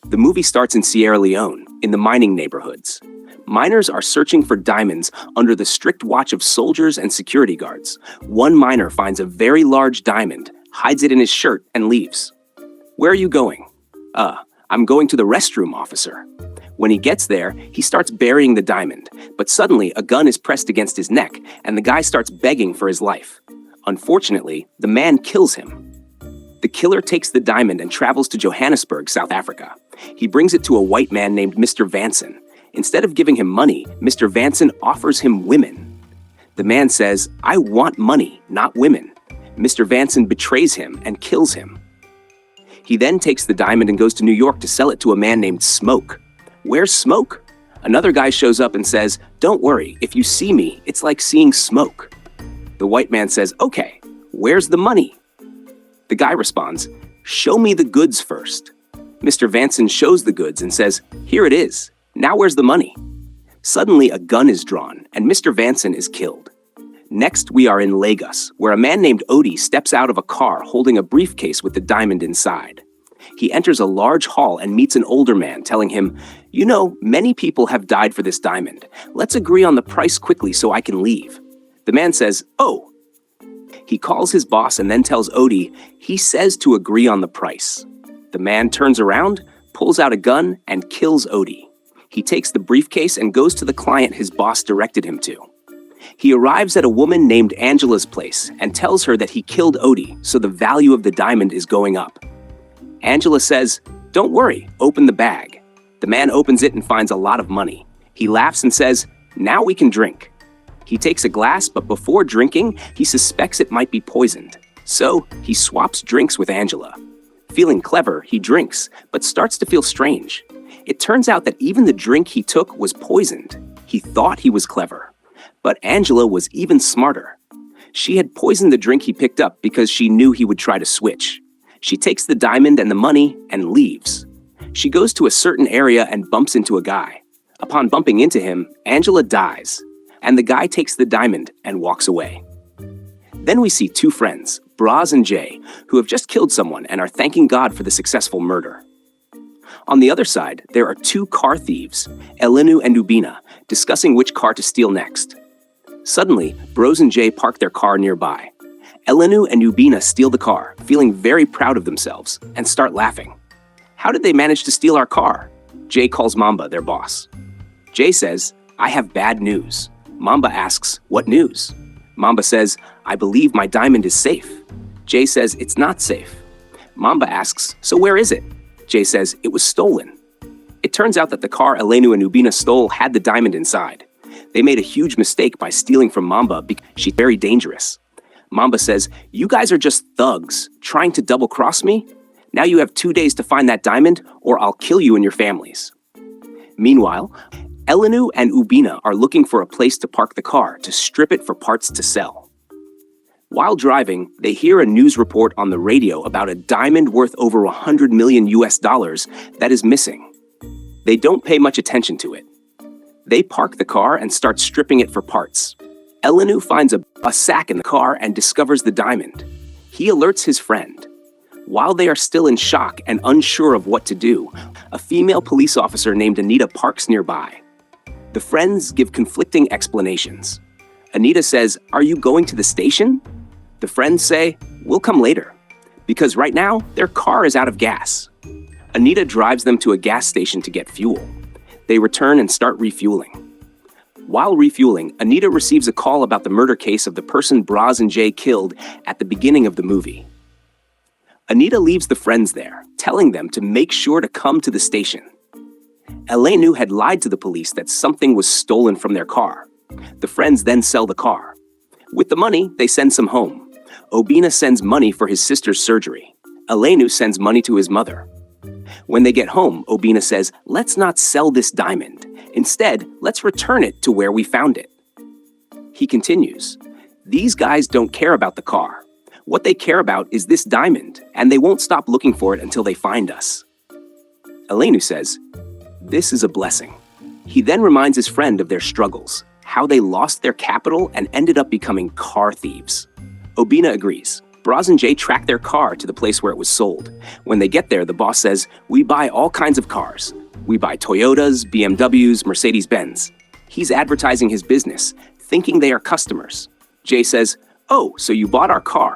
The movie starts in Sierra Leone, in the mining neighborhoods. Miners are searching for diamonds under the strict watch of soldiers and security guards. One miner finds a very large diamond, hides it in his shirt, and leaves. "Where are you going?" I'm going to the restroom, officer." When he gets there, he starts burying the diamond, but suddenly a gun is pressed against his neck, and the guy starts begging for his life. Unfortunately, the man kills him. The killer takes the diamond and travels to Johannesburg, South Africa. He brings it to a white man named Mr. Vanson. Instead of giving him money, Mr. Vanson offers him women. The man says, "I want money, not women." Mr. Vanson betrays him and kills him. He then takes the diamond and goes to New York to sell it to a man named Smoke. "Where's Smoke?" Another guy shows up and says, "Don't worry, if you see me, it's like seeing smoke." The white man says, "Okay, where's the money?" The guy responds, "Show me the goods first." Mr. Vanson shows the goods and says, "Here it is. Now where's the money?" Suddenly a gun is drawn and Mr. Vanson is killed. Next, we are in Lagos, where a man named Odie steps out of a car holding a briefcase with the diamond inside. He enters a large hall and meets an older man, telling him, "You know, many people have died for this diamond. Let's agree on the price quickly so I can leave." The man says, "Oh." He calls his boss and then tells Odie he says to agree on the price. The man turns around, pulls out a gun, and kills Odie. He takes the briefcase and goes to the client his boss directed him to. He arrives at a woman named Angela's place and tells her that he killed Odie, so the value of the diamond is going up. Angela says, "Don't worry, open the bag." The man opens it and finds a lot of money. He laughs and says, "Now we can drink." He takes a glass, but before drinking, he suspects it might be poisoned. So he swaps drinks with Angela. Feeling clever, he drinks, but starts to feel strange. It turns out that even the drink he took was poisoned. He thought he was clever. But Angela was even smarter. She had poisoned the drink he picked up because she knew he would try to switch. She takes the diamond and the money and leaves. She goes to a certain area and bumps into a guy. Upon bumping into him, Angela dies, and the guy takes the diamond and walks away. Then we see two friends, Braz and Jay, who have just killed someone and are thanking God for the successful murder. On the other side, there are two car thieves, Elenu and Ubina, discussing which car to steal next. Suddenly, Bros and Jay park their car nearby. Elenu and Ubina steal the car, feeling very proud of themselves, and start laughing. "How did they manage to steal our car?" Jay calls Mamba, their boss. Jay says, "I have bad news." Mamba asks, "What news?" Mamba says, "I believe my diamond is safe." Jay says, "It's not safe." Mamba asks, "So where is it?" Jay says, "It was stolen." It turns out that the car Elenu and Ubina stole had the diamond inside. They made a huge mistake by stealing from Mamba because she's very dangerous. Mamba says, "You guys are just thugs, trying to double-cross me? Now you have 2 days to find that diamond, or I'll kill you and your families." Meanwhile, Elenu and Ubina are looking for a place to park the car to strip it for parts to sell. While driving, they hear a news report on the radio about a diamond worth over $100 million that is missing. They don't pay much attention to it. They park the car and start stripping it for parts. Elenu finds a sack in the car and discovers the diamond. He alerts his friend. While they are still in shock and unsure of what to do, a female police officer named Anita parks nearby. The friends give conflicting explanations. Anita says, "Are you going to the station?" The friends say, "We'll come later," because right now their car is out of gas. Anita drives them to a gas station to get fuel. They return and start refueling. While refueling, Anita receives a call about the murder case of the person Braz and Jay killed at the beginning of the movie. Anita leaves the friends there, telling them to make sure to come to the station. Elenu had lied to the police that something was stolen from their car. The friends then sell the car. With the money, they send some home. Obina sends money for his sister's surgery. Elenu sends money to his mother. When they get home, Obina says, "Let's not sell this diamond. Instead, let's return it to where we found it." He continues, "These guys don't care about the car. What they care about is this diamond, and they won't stop looking for it until they find us." Elenu says, "This is a blessing." He then reminds his friend of their struggles, how they lost their capital and ended up becoming car thieves. Obina agrees. Braz and Jay track their car to the place where it was sold. When they get there, the boss says, "We buy all kinds of cars. We buy Toyotas, BMWs, Mercedes-Benz." He's advertising his business, thinking they are customers. Jay says, "Oh, so you bought our car."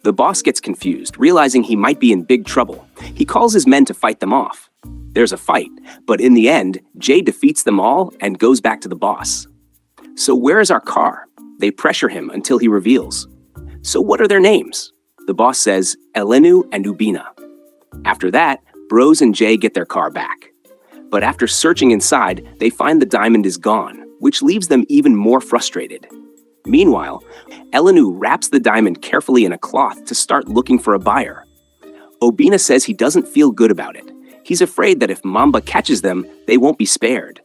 The boss gets confused, realizing he might be in big trouble. He calls his men to fight them off. There's a fight, but in the end, Jay defeats them all and goes back to the boss. "So where is our car?" They pressure him until he reveals. "So what are their names?" The boss says, Elenu and Ubina. After that, Braz and Jay get their car back. But after searching inside, they find the diamond is gone, which leaves them even more frustrated. Meanwhile, Elenu wraps the diamond carefully in a cloth to start looking for a buyer. Ubina says he doesn't feel good about it. He's afraid that if Mamba catches them, they won't be spared.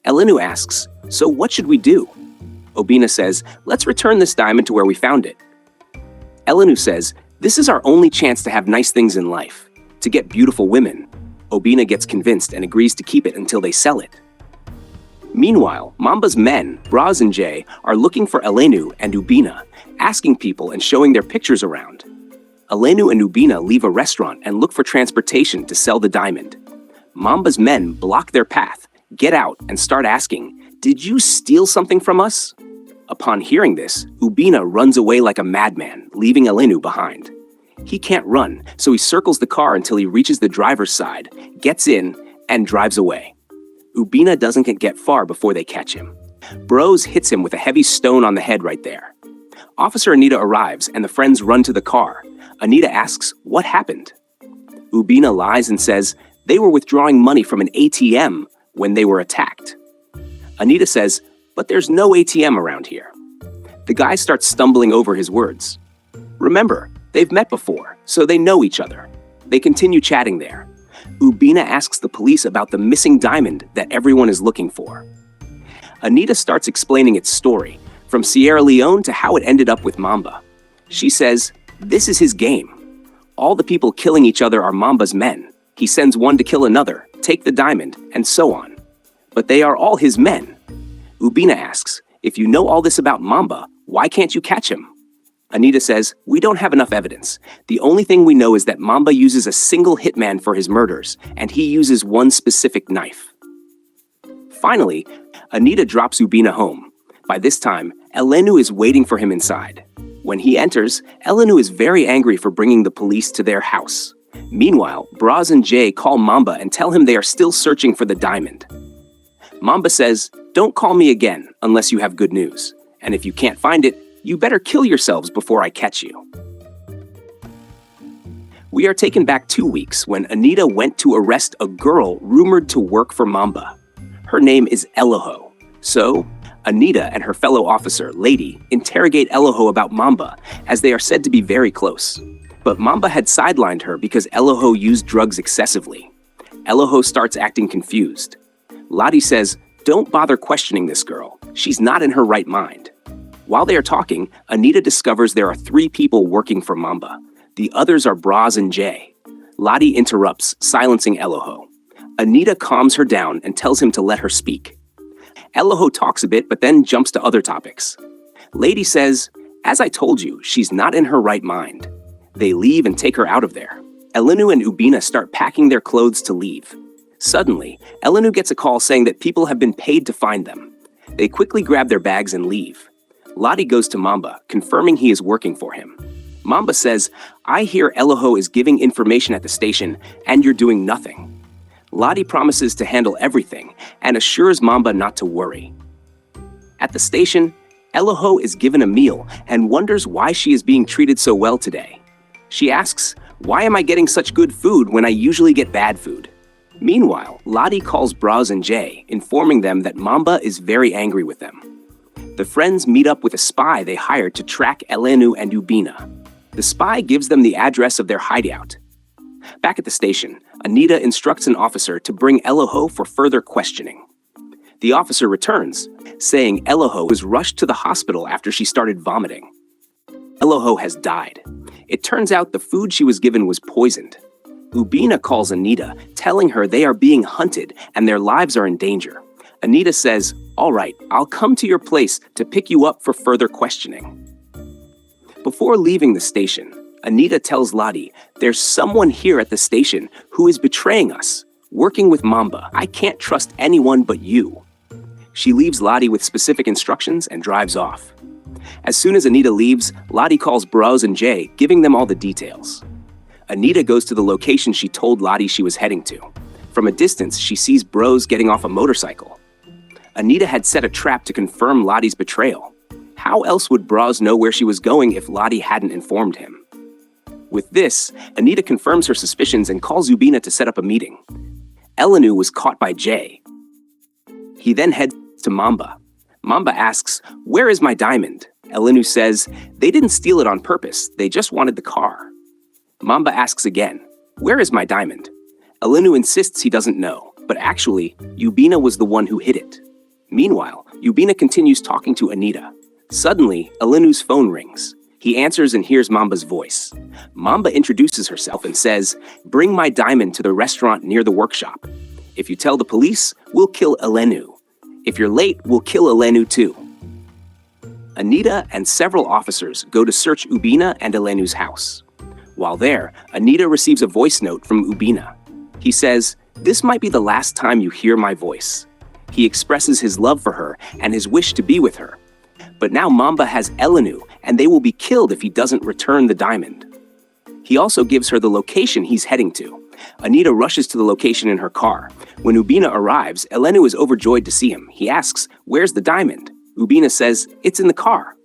Elenu asks, "So what should we do?" Ubina says, "Let's return this diamond to where we found it." Elenu says, "This is our only chance to have nice things in life, to get beautiful women." Ubina gets convinced and agrees to keep it until they sell it. Meanwhile, Mamba's men, Braz and Jay, are looking for Elenu and Ubina, asking people and showing their pictures around. Elenu and Ubina leave a restaurant and look for transportation to sell the diamond. Mamba's men block their path, get out, and start asking, "Did you steal something from us?" Upon hearing this, Ubina runs away like a madman, leaving Elenu behind. He can't run, so he circles the car until he reaches the driver's side, gets in, and drives away. Ubina doesn't get far before they catch him. Braz hits him with a heavy stone on the head right there. Officer Anita arrives and the friends run to the car. Anita asks, "What happened?" Ubina lies and says they were withdrawing money from an ATM when they were attacked. Anita says, "But there's no ATM around here." The guy starts stumbling over his words. Remember, they've met before, so they know each other. They continue chatting there. Ubina asks the police about the missing diamond that everyone is looking for. Anita starts explaining its story, from Sierra Leone to how it ended up with Mamba. She says, "This is his game. All the people killing each other are Mamba's men. He sends one to kill another, take the diamond, and so on. But they are all his men." Ubina asks, "If you know all this about Mamba, why can't you catch him?" Anita says, "We don't have enough evidence. The only thing we know is that Mamba uses a single hitman for his murders, and he uses one specific knife." Finally, Anita drops Ubina home. By this time, Elenu is waiting for him inside. When he enters, Elenu is very angry for bringing the police to their house. Meanwhile, Braz and Jay call Mamba and tell him they are still searching for the diamond. Mamba says, "Don't call me again unless you have good news. And if you can't find it, you better kill yourselves before I catch you." We are taken back 2 weeks when Anita went to arrest a girl rumored to work for Mamba. Her name is Eloho. So, Anita and her fellow officer, Lady, interrogate Eloho about Mamba, as they are said to be very close. But Mamba had sidelined her because Eloho used drugs excessively. Eloho starts acting confused. Lottie says, "Don't bother questioning this girl. She's not in her right mind." While they are talking, Anita discovers there are 3 people working for Mamba. The others are Braz and Jay. Lottie interrupts, silencing Eloho. Anita calms her down and tells him to let her speak. Eloho talks a bit, but then jumps to other topics. Lady says, "As I told you, she's not in her right mind." They leave and take her out of there. Elenu and Ubina start packing their clothes to leave. Suddenly, Elenu gets a call saying that people have been paid to find them. They quickly grab their bags and leave. Lottie goes to Mamba, confirming he is working for him. Mamba says, "I hear Eloho is giving information at the station, and you're doing nothing." Lottie promises to handle everything and assures Mamba not to worry. At the station, Eloho is given a meal and wonders why she is being treated so well today. She asks, "Why am I getting such good food when I usually get bad food?" Meanwhile, Lottie calls Braz and Jay, informing them that Mamba is very angry with them. The friends meet up with a spy they hired to track Elenu and Ubina. The spy gives them the address of their hideout. Back at the station, Anita instructs an officer to bring Eloho for further questioning. The officer returns, saying Eloho was rushed to the hospital after she started vomiting. Eloho has died. It turns out the food she was given was poisoned. Ubina calls Anita, telling her they are being hunted and their lives are in danger. Anita says, "All right, I'll come to your place to pick you up for further questioning." Before leaving the station, Anita tells Lottie, "There's someone here at the station who is betraying us. Working with Mamba, I can't trust anyone but you." She leaves Lottie with specific instructions and drives off. As soon as Anita leaves, Lottie calls Bros and Jay, giving them all the details. Anita goes to the location she told Lottie she was heading to. From a distance, she sees Bros getting off a motorcycle. Anita had set a trap to confirm Lottie's betrayal. How else would Bros know where she was going if Lottie hadn't informed him? With this, Anita confirms her suspicions and calls Zubina to set up a meeting. Elenu was caught by Jay. He then heads to Mamba. Mamba asks, "Where is my diamond?" Elenu says, "They didn't steal it on purpose, they just wanted the car." Mamba asks again, "Where is my diamond?" Elenu insists he doesn't know, but actually, Ubina was the one who hid it. Meanwhile, Ubina continues talking to Anita. Suddenly, Elenu's phone rings. He answers and hears Mamba's voice. Mamba introduces herself and says, "Bring my diamond to the restaurant near the workshop. If you tell the police, we'll kill Elenu. If you're late, we'll kill Elenu too." Anita and several officers go to search Ubina and Elenu's house. While there, Anita receives a voice note from Ubina. He says, "This might be the last time you hear my voice." He expresses his love for her and his wish to be with her. But now Mamba has Elenu, and they will be killed if he doesn't return the diamond. He also gives her the location he's heading to. Anita rushes to the location in her car. When Ubina arrives, Elenu is overjoyed to see him. He asks, "Where's the diamond?" Ubina says, "It's in the car."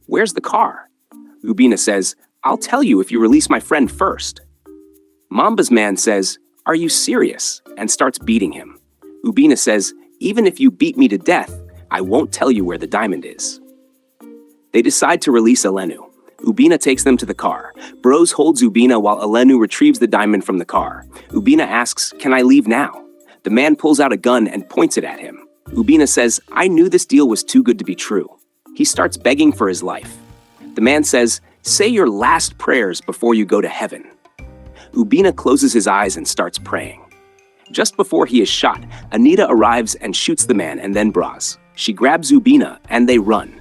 "Where's the car?" Ubina says, "I'll tell you if you release my friend first." Mamba's man says, "Are you serious?" and starts beating him. Ubina says, "Even if you beat me to death, I won't tell you where the diamond is." They decide to release Elenu. Ubina takes them to the car. Bros holds Ubina while Elenu retrieves the diamond from the car. Ubina asks, "Can I leave now?" The man pulls out a gun and points it at him. Ubina says, "I knew this deal was too good to be true." He starts begging for his life. The man says, "Say your last prayers before you go to heaven." Ubina closes his eyes and starts praying. Just before he is shot, Anita arrives and shoots the man and then Bros. She grabs Ubina and they run.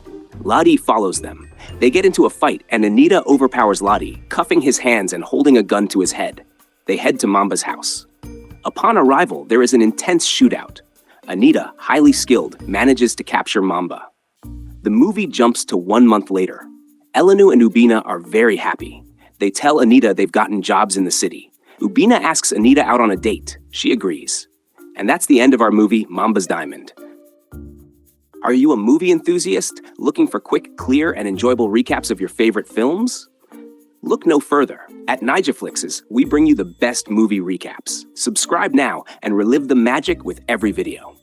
Lottie follows them. They get into a fight and Anita overpowers Lottie, cuffing his hands and holding a gun to his head. They head to Mamba's house. Upon arrival, there is an intense shootout. Anita, highly skilled, manages to capture Mamba. The movie jumps to 1 month later. Elenu and Ubina are very happy. They tell Anita they've gotten jobs in the city. Ubina asks Anita out on a date. She agrees. And that's the end of our movie, Mamba's Diamond. Are you a movie enthusiast looking for quick, clear, and enjoyable recaps of your favorite films? Look no further. At Nigeflixes, we bring you the best movie recaps. Subscribe now and relive the magic with every video.